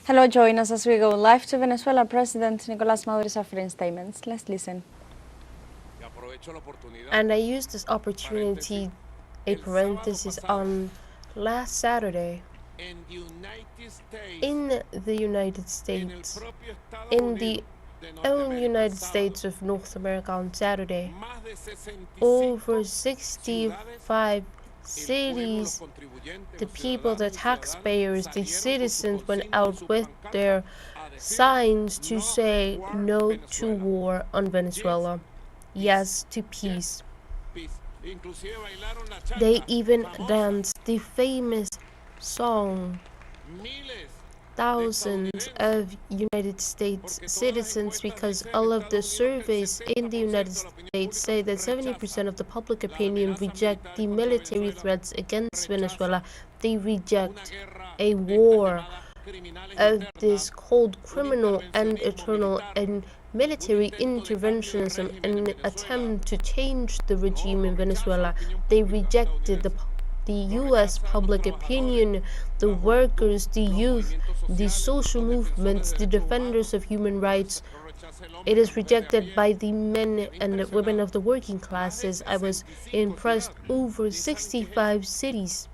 Hello, join us as we go live to Venezuela. President Nicolas Maduro is offering statements. Let's listen. And I use this opportunity, a parenthesis, on last Saturday in the United States, in the own United States of North America on Saturday, over 65 cities, the people, the taxpayers, the citizens went out with their signs to say no to war on Venezuela, yes to peace. They even danced the famous song. Thousands of United States citizens, because all of the surveys in the United States say that 70% of the public opinion reject the military threats against Venezuela. They reject a war of this cold, criminal, and eternal and military interventionism in an attempt to change the regime in Venezuela. They rejected the U.S. public opinion, the workers, the youth, the social movements, the defenders of human rights. It is rejected by the men and the women of the working classes. I was impressed. Over 65 cities.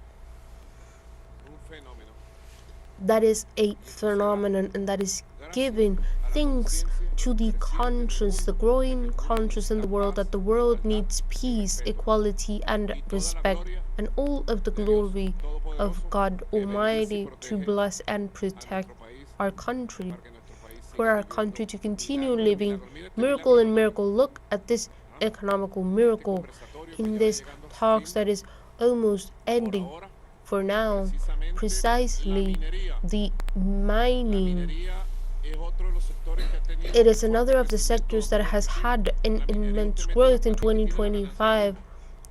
That is a phenomenon, and that is giving thanks to the conscience, the growing conscience in the world, that the world needs peace, equality, and respect, and all of the glory of God Almighty to bless and protect our country, for our country to continue living miracle in miracle. Look at this economical miracle in this talks that is almost ending. For now, precisely the mining. It is another of the sectors that has had an immense growth in 2025.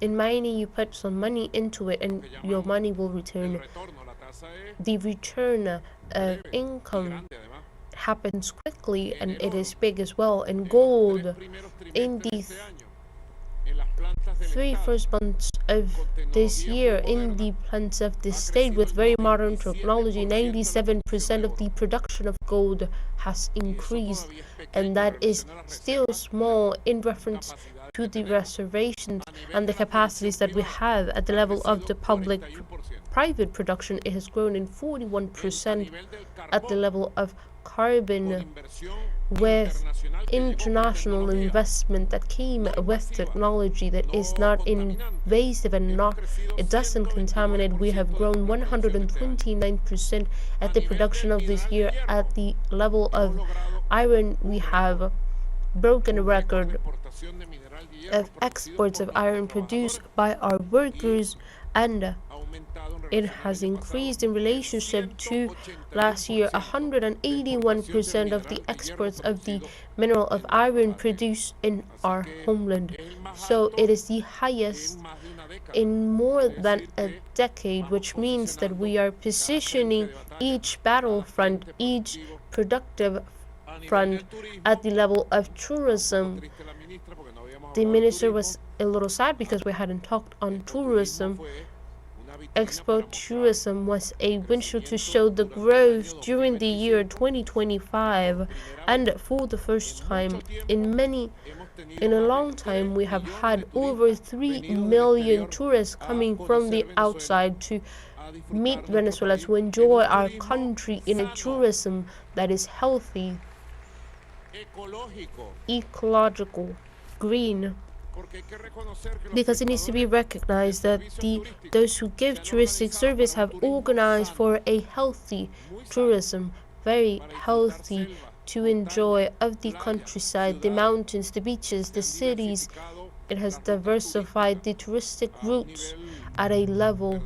In mining, you put some money into it and your money will return. The return of income happens quickly and it is big as well. In gold, in the 3 first months of this year, in the plants of this state with very modern technology, 97% of the production of gold has increased, and that is still small in reference to the reservations and the capacities that we have at the level of the public-private production. It has grown in 41% at the level of carbon, with international investment that came with technology that is not invasive and it doesn't contaminate. We have grown 129% at the production of this year. At the level of iron, we have broken a record of exports of iron produced by our workers, and it has increased in relationship to last year. 181% of the exports of the mineral of iron produced in our homeland. So it is the highest in more than a decade, which means that we are positioning each battlefront, each productive front at the level of tourism. The minister was a little sad because we hadn't talked on tourism. Expo tourism was a windshield to show the growth during the year 2025, and for the first time in a long time, we have had over 3 million tourists coming from the outside to meet Venezuela, to enjoy our country in a tourism that is healthy, ecological, green. Because it needs to be recognized that those who give touristic service have organized for a healthy tourism, very healthy, to enjoy of the countryside, the mountains, the beaches, the cities. It has diversified the touristic routes at a level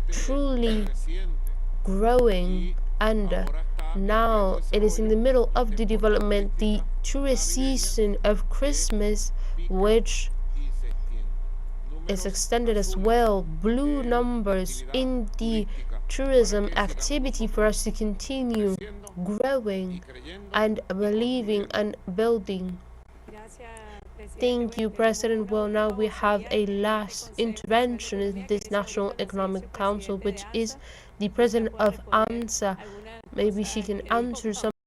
truly growing, and now it is in the middle of the development. The tourist season of Christmas, which is extended as well, blue numbers in the tourism activity for us to continue growing and believing and building. Thank you, President. Well, now we have a last intervention in this National Economic Council, which is the President of ANSA, Maybe she can answer some